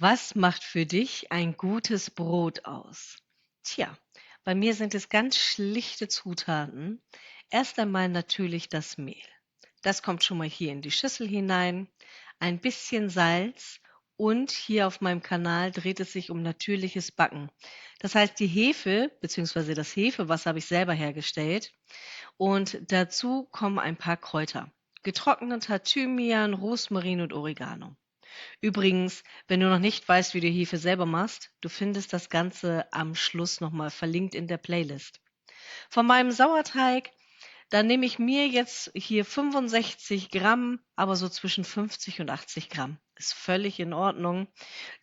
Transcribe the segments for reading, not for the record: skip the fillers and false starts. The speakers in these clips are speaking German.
Was macht für dich ein gutes Brot aus? Tja, bei mir sind es ganz schlichte Zutaten. Erst einmal natürlich das Mehl. Das kommt schon mal hier in die Schüssel hinein, ein bisschen Salz und hier auf meinem Kanal dreht es sich um natürliches Backen. Das heißt, die Hefe bzw. das Hefewasser habe ich selber hergestellt und dazu kommen ein paar Kräuter. Getrockneter Thymian, Rosmarin und Oregano. Übrigens, wenn du noch nicht weißt, wie du Hefe selber machst, du findest das Ganze am Schluss nochmal verlinkt in der Playlist. Von meinem Sauerteig, da nehme ich mir jetzt hier 65 Gramm, aber so zwischen 50 und 80 Gramm. Ist völlig in Ordnung.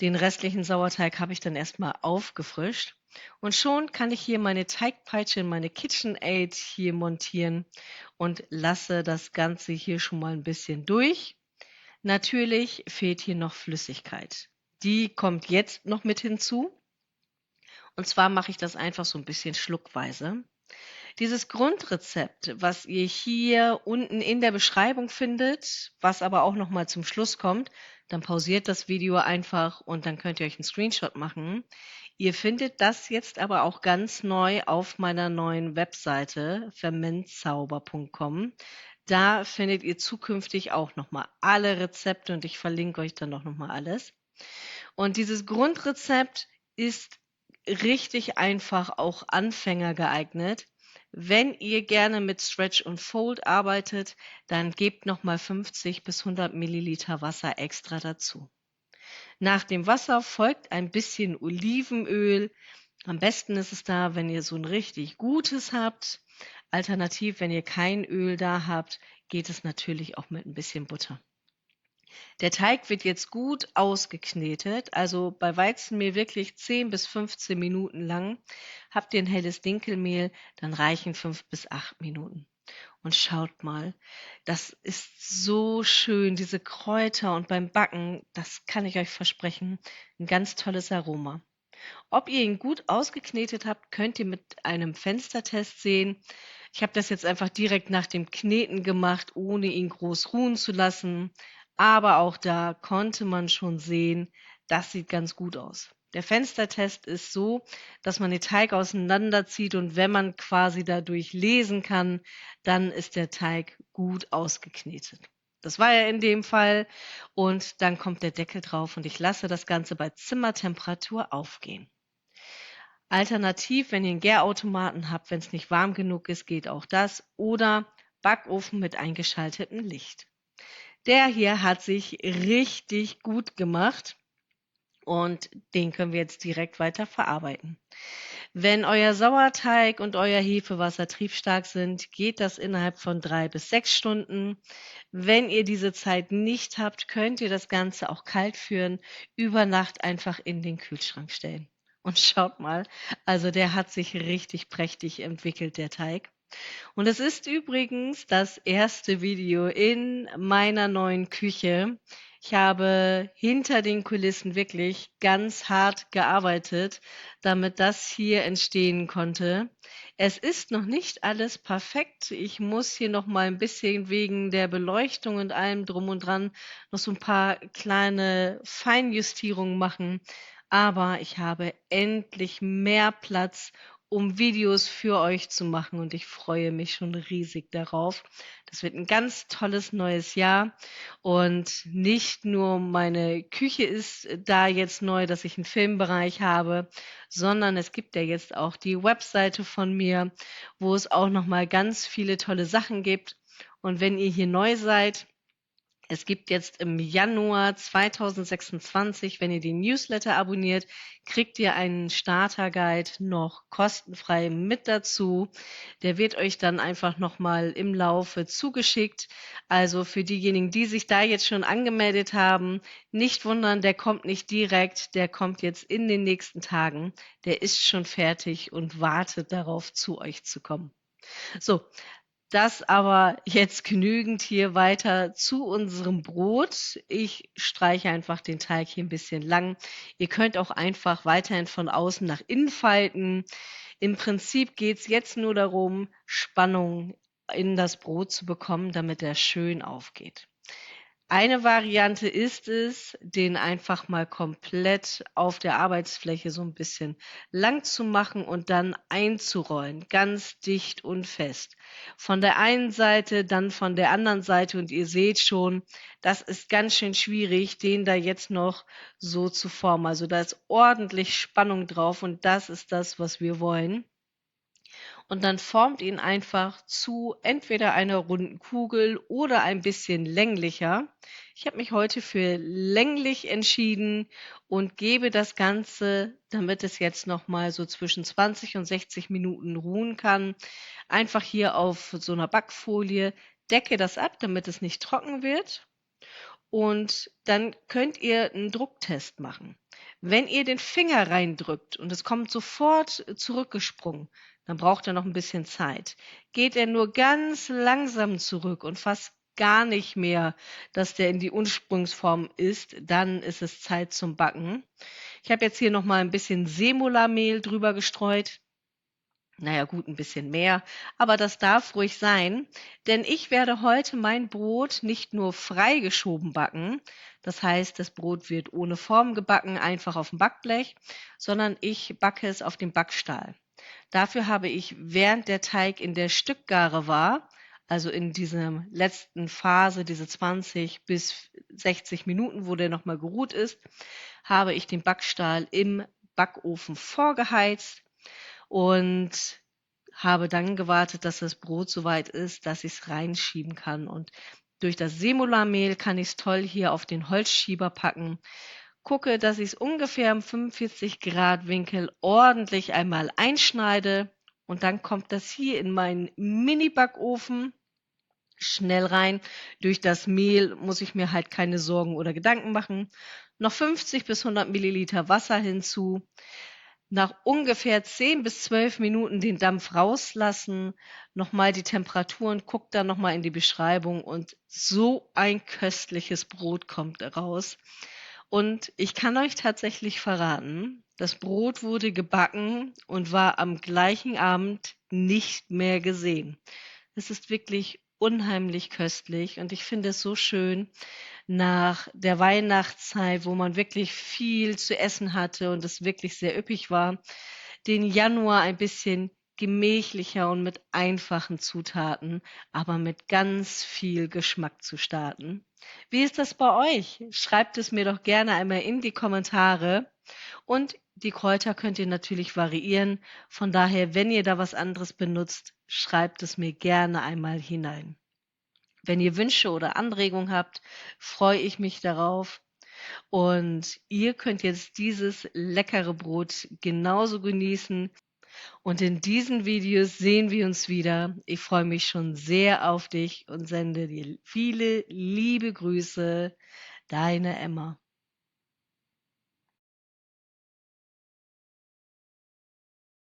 Den restlichen Sauerteig habe ich dann erstmal aufgefrischt. Und schon kann ich hier meine Teigpeitsche in meine KitchenAid hier montieren und lasse das Ganze hier schon mal ein bisschen durch. Natürlich fehlt hier noch Flüssigkeit. Die kommt jetzt noch mit hinzu. Und zwar mache ich das einfach so ein bisschen schluckweise. Dieses Grundrezept, was ihr hier unten in der Beschreibung findet, was aber auch noch mal zum Schluss kommt, dann pausiert das Video einfach und dann könnt ihr euch einen Screenshot machen. Ihr findet das jetzt aber auch ganz neu auf meiner neuen Webseite fermentzauber.com. Da findet ihr zukünftig auch noch mal alle Rezepte und ich verlinke euch dann auch noch mal alles. Und dieses Grundrezept ist richtig einfach auch Anfänger geeignet. Wenn ihr gerne mit Stretch und Fold arbeitet, dann gebt noch mal 50 bis 100 Milliliter Wasser extra dazu. Nach dem Wasser folgt ein bisschen Olivenöl. Am besten ist es da, wenn ihr so ein richtig gutes habt. Alternativ, wenn ihr kein Öl da habt, geht es natürlich auch mit ein bisschen Butter. Der Teig wird jetzt gut ausgeknetet, also bei Weizenmehl wirklich 10 bis 15 Minuten lang. Habt ihr ein helles Dinkelmehl, dann reichen 5 bis 8 Minuten. Und schaut mal, das ist so schön, diese Kräuter und beim Backen, das kann ich euch versprechen, ein ganz tolles Aroma. Ob ihr ihn gut ausgeknetet habt, könnt ihr mit einem Fenstertest sehen. Ich habe das jetzt einfach direkt nach dem Kneten gemacht, ohne ihn groß ruhen zu lassen. Aber auch da konnte man schon sehen, das sieht ganz gut aus. Der Fenstertest ist so, dass man den Teig auseinanderzieht und wenn man quasi dadurch lesen kann, dann ist der Teig gut ausgeknetet. Das war ja in dem Fall. Und dann kommt der Deckel drauf und ich lasse das Ganze bei Zimmertemperatur aufgehen. Alternativ, wenn ihr einen Gärautomaten habt, wenn es nicht warm genug ist, geht auch das. Oder Backofen mit eingeschaltetem Licht. Der hier hat sich richtig gut gemacht und den können wir jetzt direkt weiter verarbeiten. Wenn euer Sauerteig und euer Hefewasser triebstark sind, geht das innerhalb von 3 bis 6 Stunden. Wenn ihr diese Zeit nicht habt, könnt ihr das Ganze auch kalt führen, über Nacht einfach in den Kühlschrank stellen. Und schaut mal, also der hat sich richtig prächtig entwickelt, der Teig. Und es ist übrigens das erste Video in meiner neuen Küche. Ich habe hinter den Kulissen wirklich ganz hart gearbeitet, damit das hier entstehen konnte. Es ist noch nicht alles perfekt. Ich muss hier noch mal ein bisschen wegen der Beleuchtung und allem drum und dran noch so ein paar kleine Feinjustierungen machen. Aber ich habe endlich mehr Platz, um Videos für euch zu machen und ich freue mich schon riesig darauf. Das wird ein ganz tolles neues Jahr und nicht nur meine Küche ist da jetzt neu, dass ich einen Filmbereich habe, sondern es gibt ja jetzt auch die Webseite von mir, wo es auch noch mal ganz viele tolle Sachen gibt. Und wenn ihr hier neu seid, es gibt jetzt im Januar 2026, wenn ihr den Newsletter abonniert, kriegt ihr einen Starter-Guide noch kostenfrei mit dazu. Der wird euch dann einfach nochmal im Laufe zugeschickt. Also für diejenigen, die sich da jetzt schon angemeldet haben, nicht wundern, der kommt nicht direkt, der kommt jetzt in den nächsten Tagen. Der ist schon fertig und wartet darauf, zu euch zu kommen. So, das aber jetzt genügend hier weiter zu unserem Brot. Ich streiche einfach den Teig hier ein bisschen lang. Ihr könnt auch einfach weiterhin von außen nach innen falten. Im Prinzip geht es jetzt nur darum, Spannung in das Brot zu bekommen, damit er schön aufgeht. Eine Variante ist es, den einfach mal komplett auf der Arbeitsfläche so ein bisschen lang zu machen und dann einzurollen, ganz dicht und fest. Von der einen Seite, dann von der anderen Seite und ihr seht schon, das ist ganz schön schwierig, den da jetzt noch so zu formen. Also, da ist ordentlich Spannung drauf und das ist das, was wir wollen. Und dann formt ihn einfach zu entweder einer runden Kugel oder ein bisschen länglicher. Ich habe mich heute für länglich entschieden und gebe das Ganze, damit es jetzt noch mal so zwischen 20 und 60 Minuten ruhen kann, einfach hier auf so einer Backfolie, decke das ab, damit es nicht trocken wird und dann könnt ihr einen Drucktest machen. Wenn ihr den Finger reindrückt und es kommt sofort zurückgesprungen, dann braucht er noch ein bisschen Zeit. Geht er nur ganz langsam zurück und fast gar nicht mehr, dass der in die Ursprungsform ist, dann ist es Zeit zum Backen. Ich habe jetzt hier noch mal ein bisschen Semolamehl drüber gestreut. Na ja gut, ein bisschen mehr, aber das darf ruhig sein, denn ich werde heute mein Brot nicht nur freigeschoben backen, das heißt, das Brot wird ohne Form gebacken, einfach auf dem Backblech, sondern ich backe es auf dem Backstahl. Dafür habe ich, während der Teig in der Stückgare war, also in dieser letzten Phase, diese 20 bis 60 Minuten, wo der noch mal geruht ist, habe ich den Backstahl im Backofen vorgeheizt und habe dann gewartet, dass das Brot so weit ist, dass ich es reinschieben kann. Und durch das Semolamehl kann ich es toll hier auf den Holzschieber packen. Gucke, dass ich es ungefähr im 45 Grad Winkel ordentlich einmal einschneide. Und dann kommt das hier in meinen Mini-Backofen schnell rein. Durch das Mehl muss ich mir halt keine Sorgen oder Gedanken machen. Noch 50 bis 100 Milliliter Wasser hinzu. Nach ungefähr 10 bis 12 Minuten den Dampf rauslassen, nochmal die Temperaturen, guckt dann nochmal in die Beschreibung und so ein köstliches Brot kommt raus. Und ich kann euch tatsächlich verraten, das Brot wurde gebacken und war am gleichen Abend nicht mehr gesehen. Es ist wirklich unheimlich köstlich und ich finde es so schön, nach der Weihnachtszeit, wo man wirklich viel zu essen hatte und es wirklich sehr üppig war, den Januar ein bisschen gemächlicher und mit einfachen Zutaten, aber mit ganz viel Geschmack zu starten. Wie ist das bei euch? Schreibt es mir doch gerne einmal in die Kommentare. Und die Kräuter könnt ihr natürlich variieren. Von daher, wenn ihr da was anderes benutzt, schreibt es mir gerne einmal hinein. Wenn ihr Wünsche oder Anregungen habt, freue ich mich darauf. Und ihr könnt jetzt dieses leckere Brot genauso genießen. Und in diesen Videos sehen wir uns wieder. Ich freue mich schon sehr auf dich und sende dir viele liebe Grüße. Deine Emma.